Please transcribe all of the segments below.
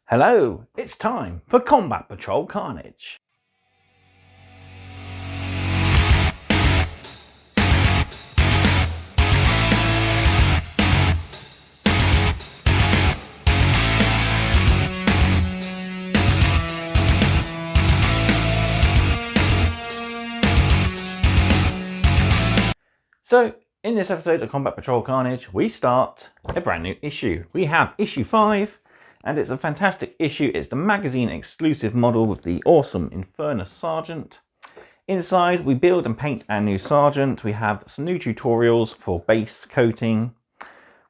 Hello, it's time for Combat Patrol Carnage. So, in this episode of Combat Patrol Carnage, we start a brand new issue. We have issue 5, and it's a fantastic issue. It's the magazine exclusive model with the awesome Infernus Sergeant. Inside, we build and paint our new Sergeant. We have some new tutorials for base coating.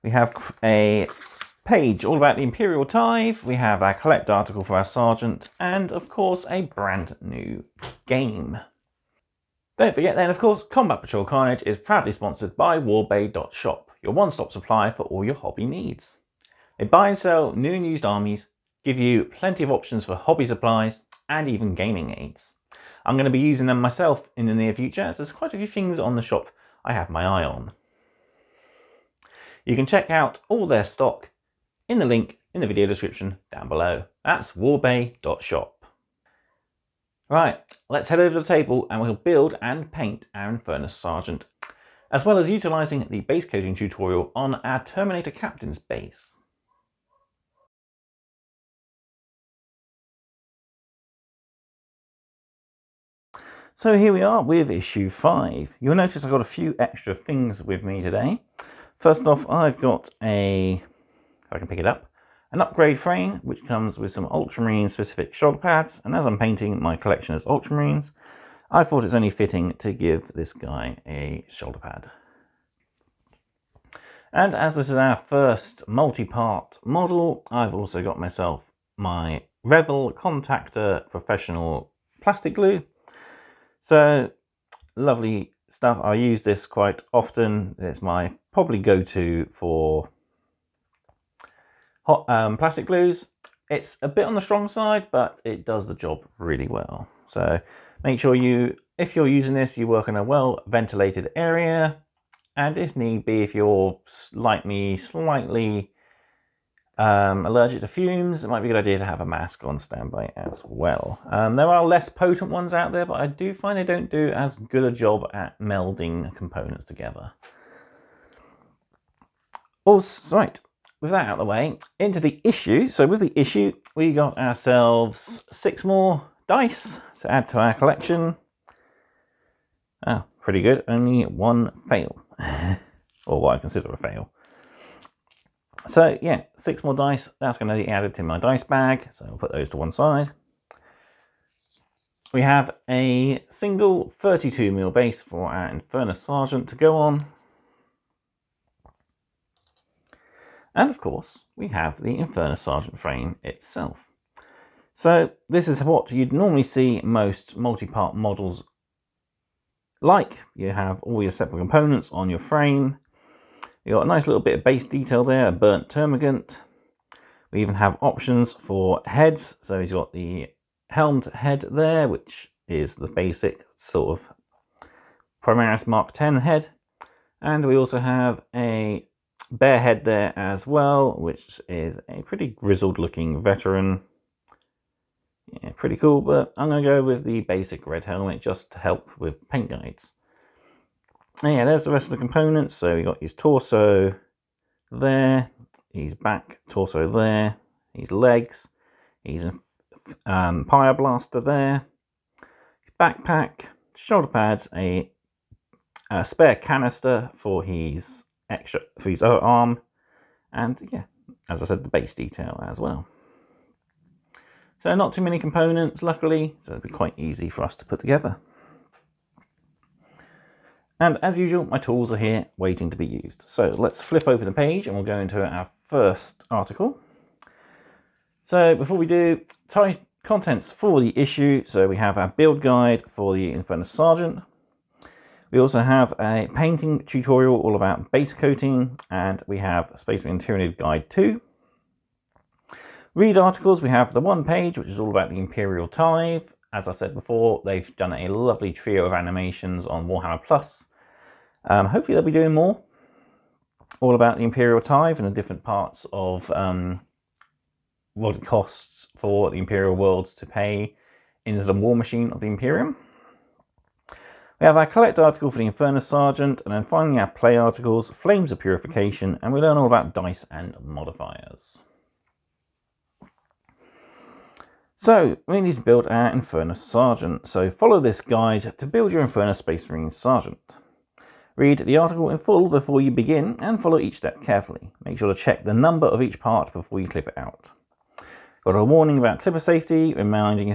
We have a page all about the Imperial Tithe. We have our collect article for our Sergeant, and of course, a brand new game. Don't forget then, of course, Combat Patrol Carnage is proudly sponsored by warbay.shop, your one-stop supplier for all your hobby needs. They buy and sell new and used armies, give you plenty of options for hobby supplies, and even gaming aids. I'm going to be using them myself in the near future, as there's quite a few things on the shop I have my eye on. You can check out all their stock in the link in the video description down below. That's warbay.shop. Right, let's head over to the table and we'll build and paint our Infernus Sergeant, as well as utilising the base coating tutorial on our Terminator Captain's base. So here we are with issue 5. You'll notice I've got a few extra things with me today. First off, I've got if I can pick it up, an upgrade frame which comes with some Ultramarine specific shoulder pads, and as I'm painting my collection as Ultramarines, I thought it's only fitting to give this guy a shoulder pad. And as this is our first multi-part model, I've also got myself my Revel Contactor Professional plastic glue. So lovely stuff. I use this quite often. It's my probably go-to for plastic glues. It's a bit on the strong side, but it does the job really well. So make sure if you're using this, you work in a well ventilated area, and if need be, if you're like me, slightly allergic to fumes, it might be a good idea to have a mask on standby as well. There are less potent ones out there, but I do find they don't do as good a job at melding components together. Also, right, with that out of the way, into the issue. So with the issue, we got ourselves 6 more dice to add to our collection. Oh, pretty good. Only 1 fail, or what I consider a fail. So yeah, 6 more dice. That's going to be added to my dice bag, so I'll put those to one side. We have a single 32mm base for our Infernus Sergeant to go on. And of course, we have the Infernus Sergeant frame itself. So this is what you'd normally see most multi-part models like. You have all your separate components on your frame. You've got a nice little bit of base detail there, a burnt termagant. We even have options for heads. So you've got the helmed head there, which is the basic sort of Primaris Mark 10 head. And we also have a bear head there as well, which is a pretty grizzled looking veteran. Yeah, pretty cool, but I'm going to go with the basic red helmet just to help with paint guides. And yeah, there's the rest of the components. So we got his torso there, his back, torso there, his legs, his fire blaster there, his backpack, shoulder pads, a spare canister for his arm, and yeah, as I said, the base detail as well. So not too many components, luckily, so it'll be quite easy for us to put together. And as usual, my tools are here waiting to be used. So let's flip open the page and we'll go into our first article. So before we do, contents for the issue. So we have our build guide for the Infernus Sergeant. We also have a painting tutorial all about base coating, and we have Space Marine Tyranid Guide 2. Read articles, we have the 1 page, which is all about the Imperial Tithe. As I've said before, they've done a lovely trio of animations on Warhammer Plus. Hopefully they'll be doing more, all about the Imperial Tithe and the different parts of what it costs for the Imperial worlds to pay into the war machine of the Imperium. We have our collect article for the Infernus Sergeant, and then finally our play articles, Flames of Purification, and we learn all about dice and modifiers. So we need to build our Infernus Sergeant, so follow this guide to build your Infernus Space Marine Sergeant. Read the article in full before you begin and follow each step carefully. Make sure to check the number of each part before you clip it out. Got a warning about clipper safety, reminding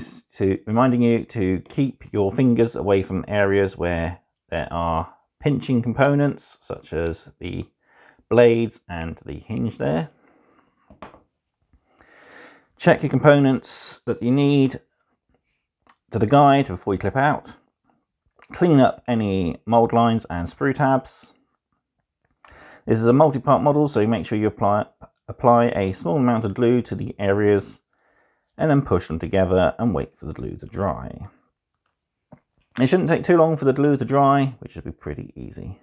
you to keep your fingers away from areas where there are pinching components, such as the blades and the hinge there. Check your components that you need to the guide before you clip out. Clean up any mold lines and sprue tabs. This is a multi-part model, so make sure you apply a small amount of glue to the areas and then push them together and wait for the glue to dry. It shouldn't take too long for the glue to dry, which should be pretty easy.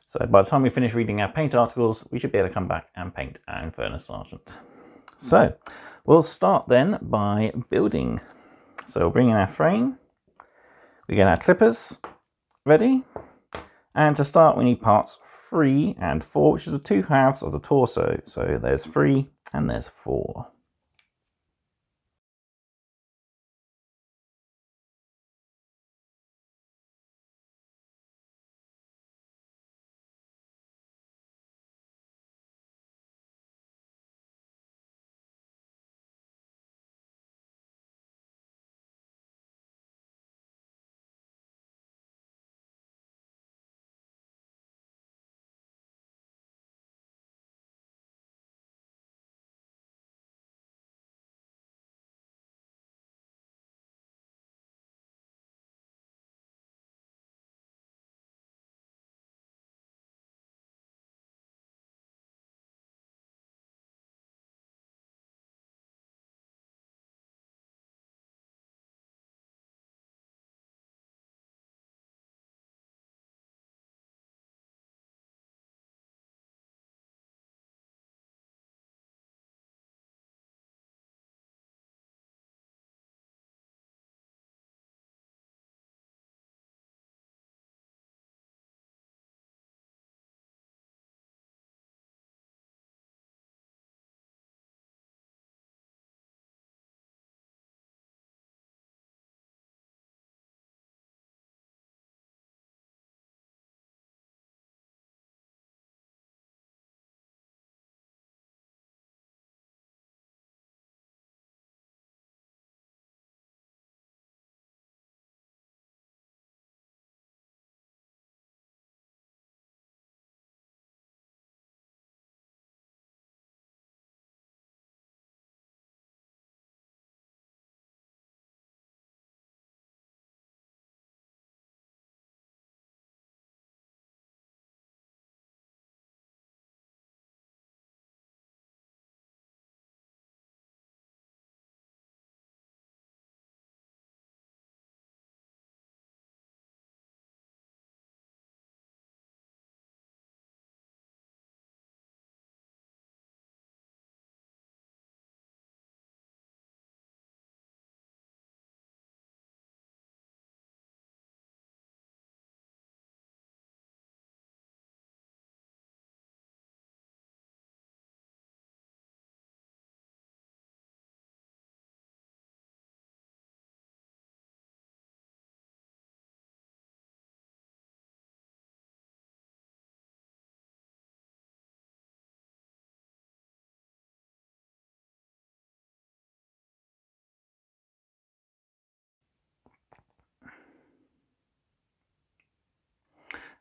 So by the time we finish reading our paint articles, we should be able to come back and paint our Infernus Sergeant. So we'll start then by building. So we'll bring in our frame, we get our clippers ready, and to start we need parts 3 and 4, which is the 2 halves of the torso. So there's 3 and there's 4.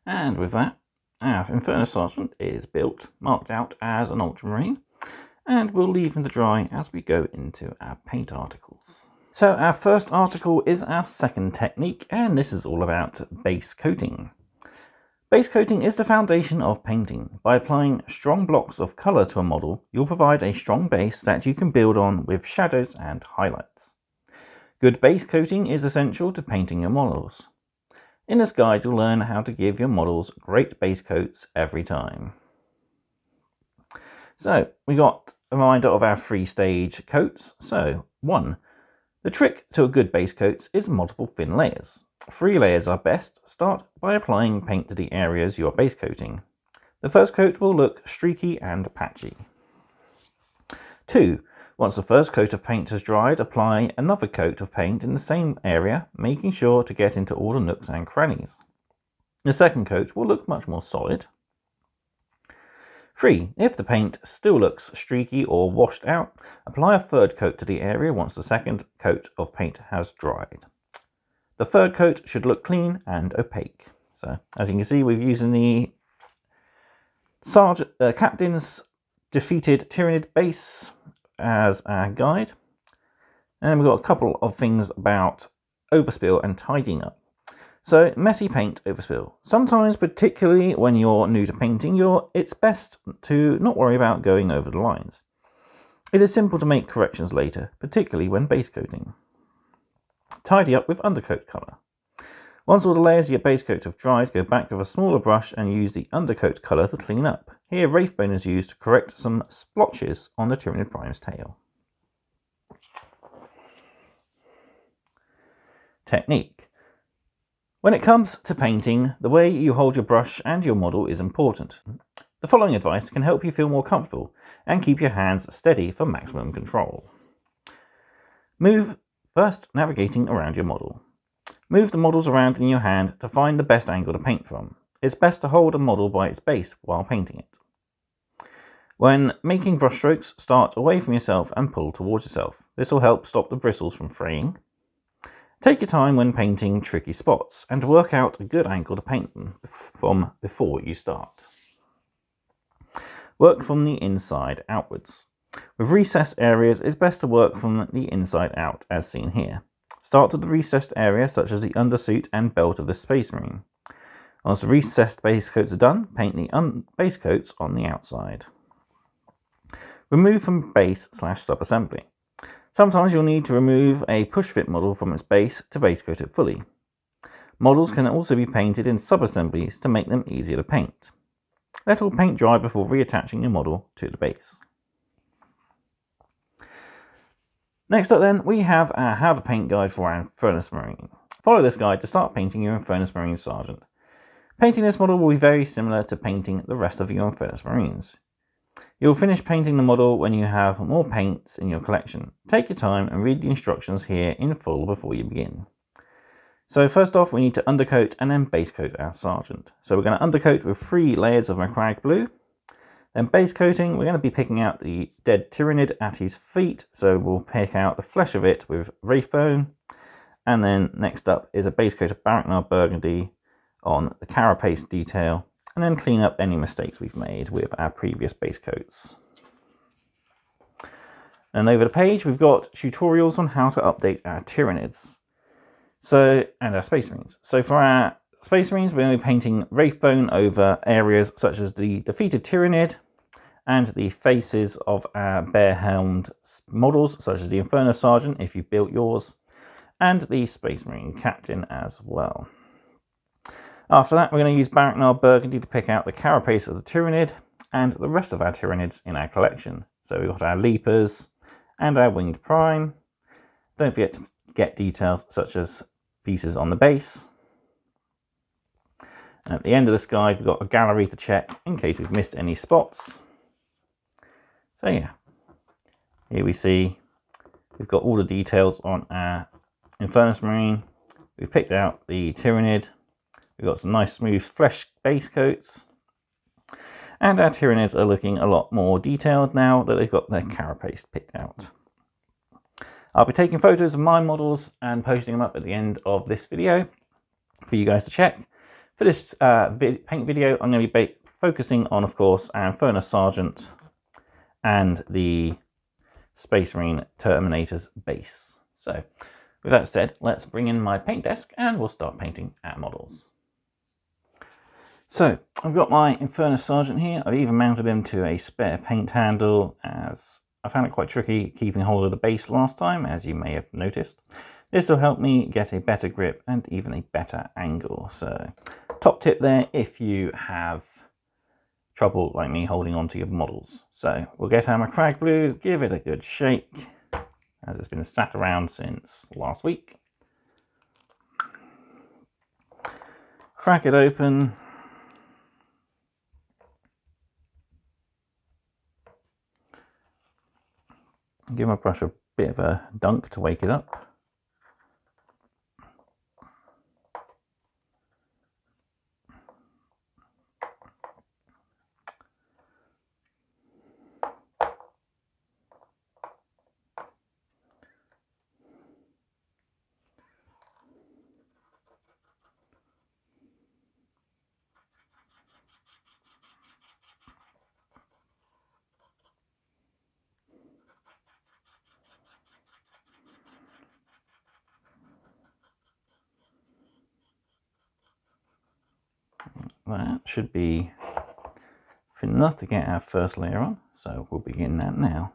And with that, our Infernus Sergeant is built, marked out as an ultramarine, and we'll leave him to dry as we go into our paint articles. So our first article is our second technique, and this is all about base coating. Base coating is the foundation of painting. By applying strong blocks of colour to a model, you'll provide a strong base that you can build on with shadows and highlights. Good base coating is essential to painting your models. In this guide, you'll learn how to give your models great base coats every time. So we got reminder of our 3-stage coats. So 1. The trick to a good base coat is multiple thin layers. 3 layers are best. Start by applying paint to the areas you are base coating. The first coat will look streaky and patchy. 2. Once the first coat of paint has dried, apply another coat of paint in the same area, making sure to get into all the nooks and crannies. The second coat will look much more solid. 3. If the paint still looks streaky or washed out, apply a third coat to the area once the second coat of paint has dried. The third coat should look clean and opaque. So, as you can see, we're using the Captain's Defeated Tyrannid base as our guide. And we've got a couple of things about overspill and tidying up. So, messy paint overspill. Sometimes, particularly when you're new to painting, it's best to not worry about going over the lines. It is simple to make corrections later, particularly when base coating. Tidy up with undercoat colour. Once all the layers of your base coat have dried, go back with a smaller brush and use the undercoat colour to clean up. Here, Wraithbone is used to correct some splotches on the Tyrannid Prime's tail. Technique. When it comes to painting, the way you hold your brush and your model is important. The following advice can help you feel more comfortable and keep your hands steady for maximum control. First, navigating around your model. Move the models around in your hand to find the best angle to paint from. It's best to hold a model by its base while painting it. When making brush strokes, start away from yourself and pull towards yourself. This will help stop the bristles from fraying. Take your time when painting tricky spots and work out a good angle to paint them from before you start. Work from the inside outwards. With recessed areas, it's best to work from the inside out, as seen here. Start with the recessed area, such as the undersuit and belt of the Space Marine. Once the recessed base coats are done, paint the base coats on the outside. Remove from base/subassembly. Sometimes you'll need to remove a push-fit model from its base to base coat it fully. Models can also be painted in sub-assemblies to make them easier to paint. Let all paint dry before reattaching your model to the base. Next up then, we have our How to Paint guide for our Infernus Marine. Follow this guide to start painting your Infernus Marine Sergeant. Painting this model will be very similar to painting the rest of your Infernus Marines. You'll finish painting the model when you have more paints in your collection. Take your time and read the instructions here in full before you begin. So first off, we need to undercoat and then base coat our Sergeant. So we're going to undercoat with 3 layers of Macragge Blue. Then base coating, we're going to be picking out the dead Tyrannid at his feet. So we'll pick out the flesh of it with Wraithbone. And then next up is a base coat of Baraknar Burgundy on the carapace detail. And then clean up any mistakes we've made with our previous base coats. And over the page, we've got tutorials on how to update our Tyrannids. And our Space Marines. So for our Space Marines, we're going to be painting Wraithbone over areas such as the defeated Tyrannid and the faces of our bare-helmed models, such as the Infernus Sergeant, if you've built yours, and the Space Marine Captain as well. After that, we're going to use Baraknar Burgundy to pick out the carapace of the Tyrannid and the rest of our Tyrannids in our collection. So we've got our Leapers and our Winged Prime. Don't forget to get details such as pieces on the base. And at the end of this guide, we've got a gallery to check in case we've missed any spots. So yeah, here we see we've got all the details on our Infernus Marine. We've picked out the Tyrannid. We've got some nice smooth flesh base coats. And our Tyrannids are looking a lot more detailed now that they've got their carapace picked out. I'll be taking photos of my models and posting them up at the end of this video for you guys to check. For this paint video, I'm going to be focusing on, of course, our Infernus Sergeant and the Space Marine Terminator's base. So, with that said, let's bring in my paint desk and we'll start painting our models. So, I've got my Infernus Sergeant here. I've even mounted him to a spare paint handle, as I found it quite tricky keeping hold of the base last time, as you may have noticed. This will help me get a better grip and even a better angle. So, top tip there, if you have trouble like me holding on to your models. So we'll get our Macragge Blue, give it a good shake, as it's been sat around since last week. Crack it open. Give my brush a bit of a dunk to wake it up. That should be thin enough to get our first layer on, so we'll begin that now.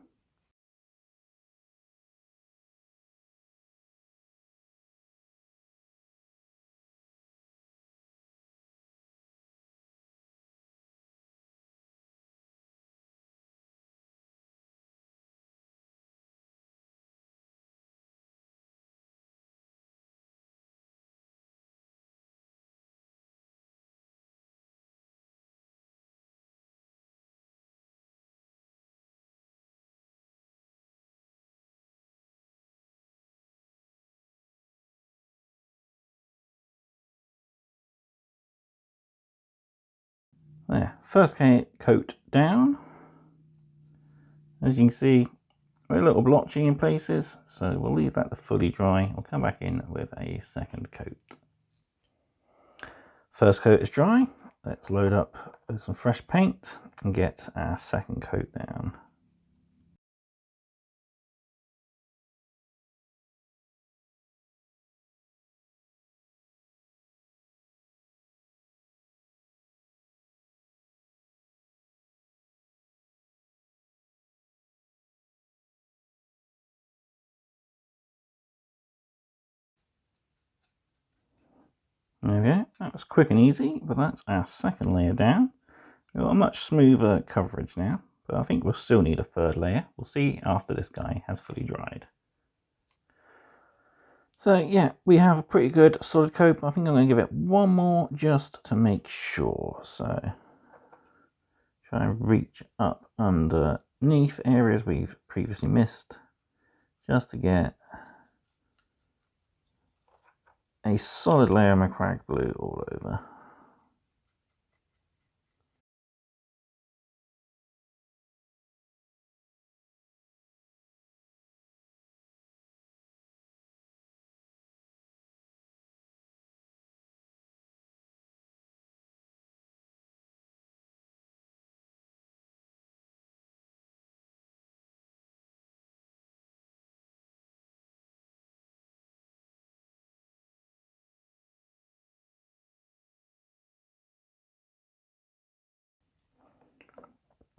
There, first coat down. As you can see, we're a little blotchy in places, so we'll leave that to fully dry. We'll come back in with a second coat. First coat is dry. Let's load up with some fresh paint and get our second coat down. There we go, that was quick and easy, but that's our second layer down. We've got a much smoother coverage now, but I think we'll still need a third layer. We'll see after this guy has fully dried. So yeah, we have a pretty good solid coat, but I think I'm going to give it one more just to make sure. So try and reach up underneath areas we've previously missed, just to get a solid layer of Macragge Blue all over.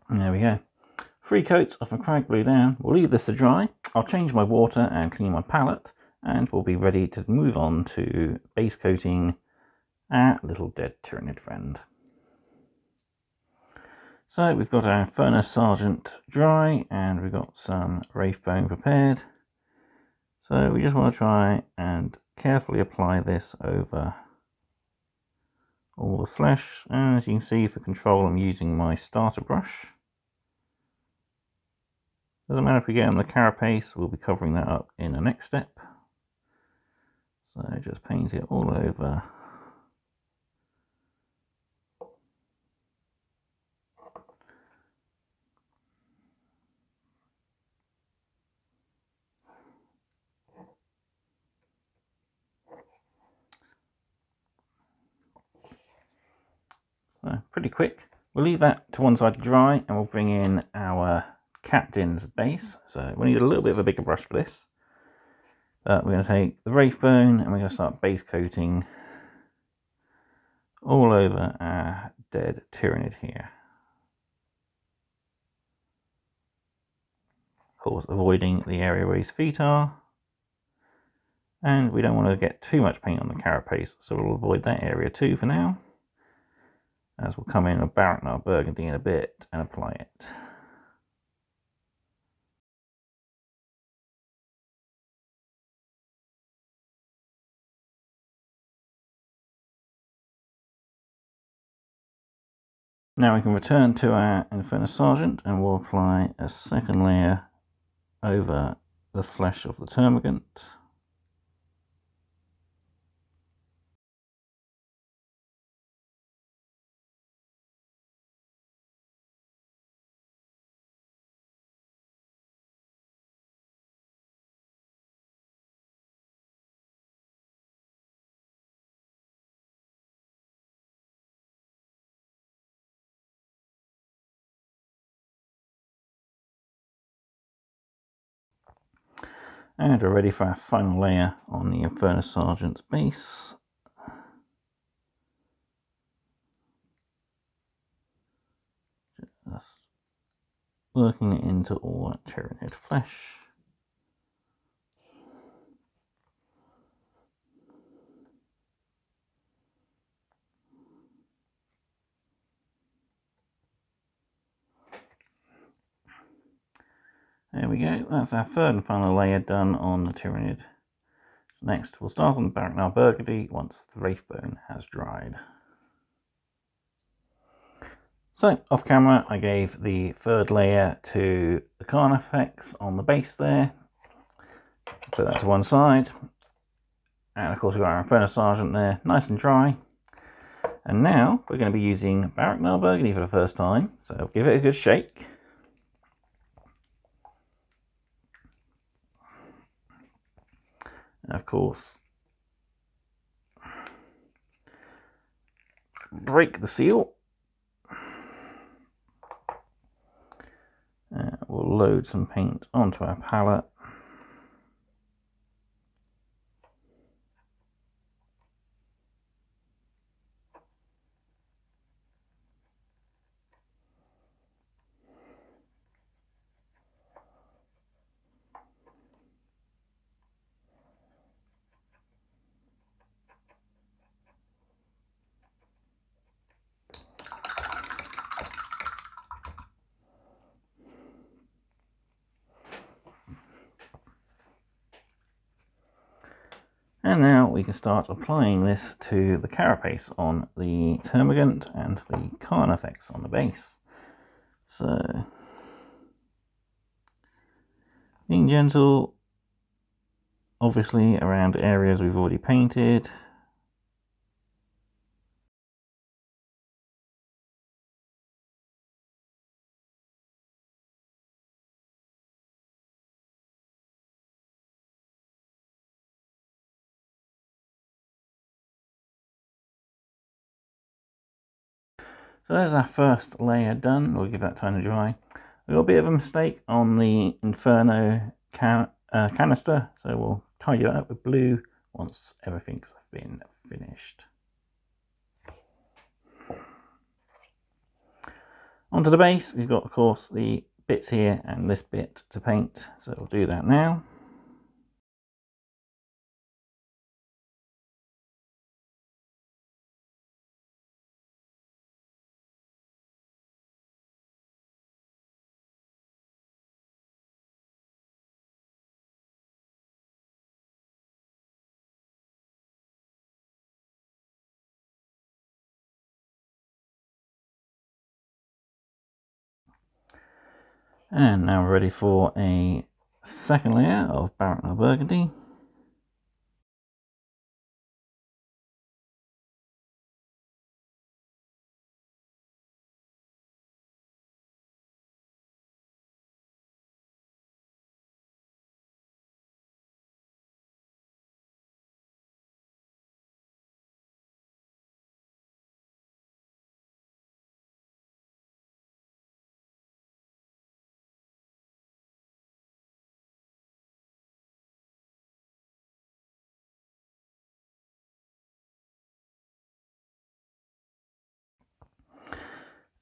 And there we go. 3 coats of Macragge Blue down. We'll leave this to dry. I'll change my water and clean my palette, and we'll be ready to move on to base coating our little dead Tyranid friend. So we've got our Infernus Sergeant dry, and we've got some Wraithbone prepared. So we just want to try and carefully apply this over all the flesh. And as you can see, for control, I'm using my starter brush. Doesn't matter if we get on the carapace, we'll be covering that up in the next step. So just paint it all over. So pretty quick. We'll leave that to one side to dry, and we'll bring in our Captain's base. So we need a little bit of a bigger brush for this. We're going to take the Wraithbone and we're going to start base coating all over our dead Tyranid here. Of course, avoiding the area where his feet are. And we don't want to get too much paint on the carapace, so we'll avoid that area too for now. as we'll come in with Baraknar Burgundy in a bit and apply it. Now we can return to our Infernus Sergeant and we'll apply a second layer over the flesh of the termagant. And we're ready for our final layer on the Infernus Sergeant's base. Just working it into all that Tyranid flesh. There we go, that's our third and final layer done on the Tyranid. So next we'll start on the Baraknar Burgundy once the Wraithbone has dried. So off camera I gave the third layer to the Carnage effects on the base there. Put that to one side. And of course we've got our Infernus Sergeant there, nice and dry. And now we're going to be using Baraknar Burgundy for the first time, so give it a good shake. And of course, break the seal. We'll load some paint onto our palette. And now we can start applying this to the carapace on the termagant and the Carnage effects on the base. So, being gentle, obviously around areas we've already painted. So there's our first layer done. We'll give that time to dry. We got a bit of a mistake on the Inferno canister, so we'll tidy that up with blue once everything's been finished. Onto the base, we've got of course the bits here and this bit to paint, so we'll do that now. And now we're ready for a second layer of Baraknar Burgundy.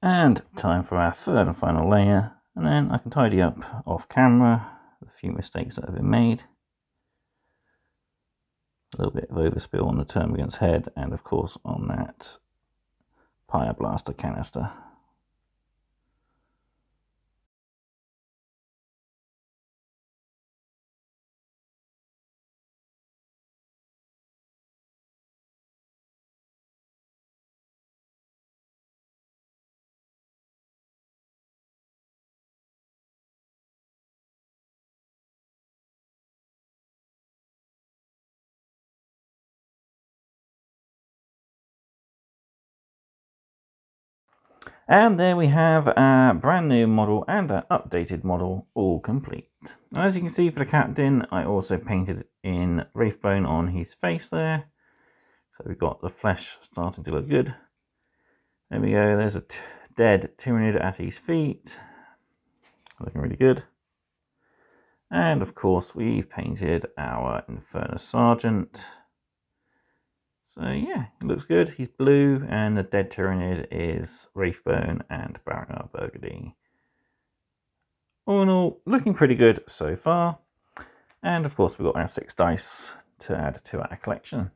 And time for our third and final layer, and then I can tidy up off camera a few mistakes that have been made. A little bit of overspill on the termagant's head, and of course on that Pyreblaster canister. And there we have a brand new model and an updated model all complete. As you can see for the captain, I also painted in Wraithbone on his face there. So we've got the flesh starting to look good. There we go, there's a dead Tyranid at his feet. Looking really good. And of course we've painted our Infernus Sergeant. So yeah, it looks good. He's blue and the dead Tyranid is Wraithbone and Baron Burgundy. All in all, looking pretty good so far. And of course we've got our 6 dice to add to our collection.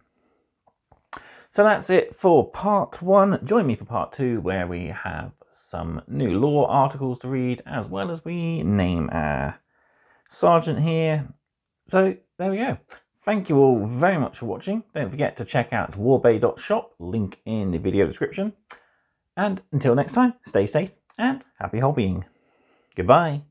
So that's it for part 1. Join me for part 2 where we have some new lore articles to read as well as we name our Sergeant here. So there we go. Thank you all very much for watching. Don't forget to check out warbay.shop, link in the video description. And until next time, stay safe and happy hobbying. Goodbye.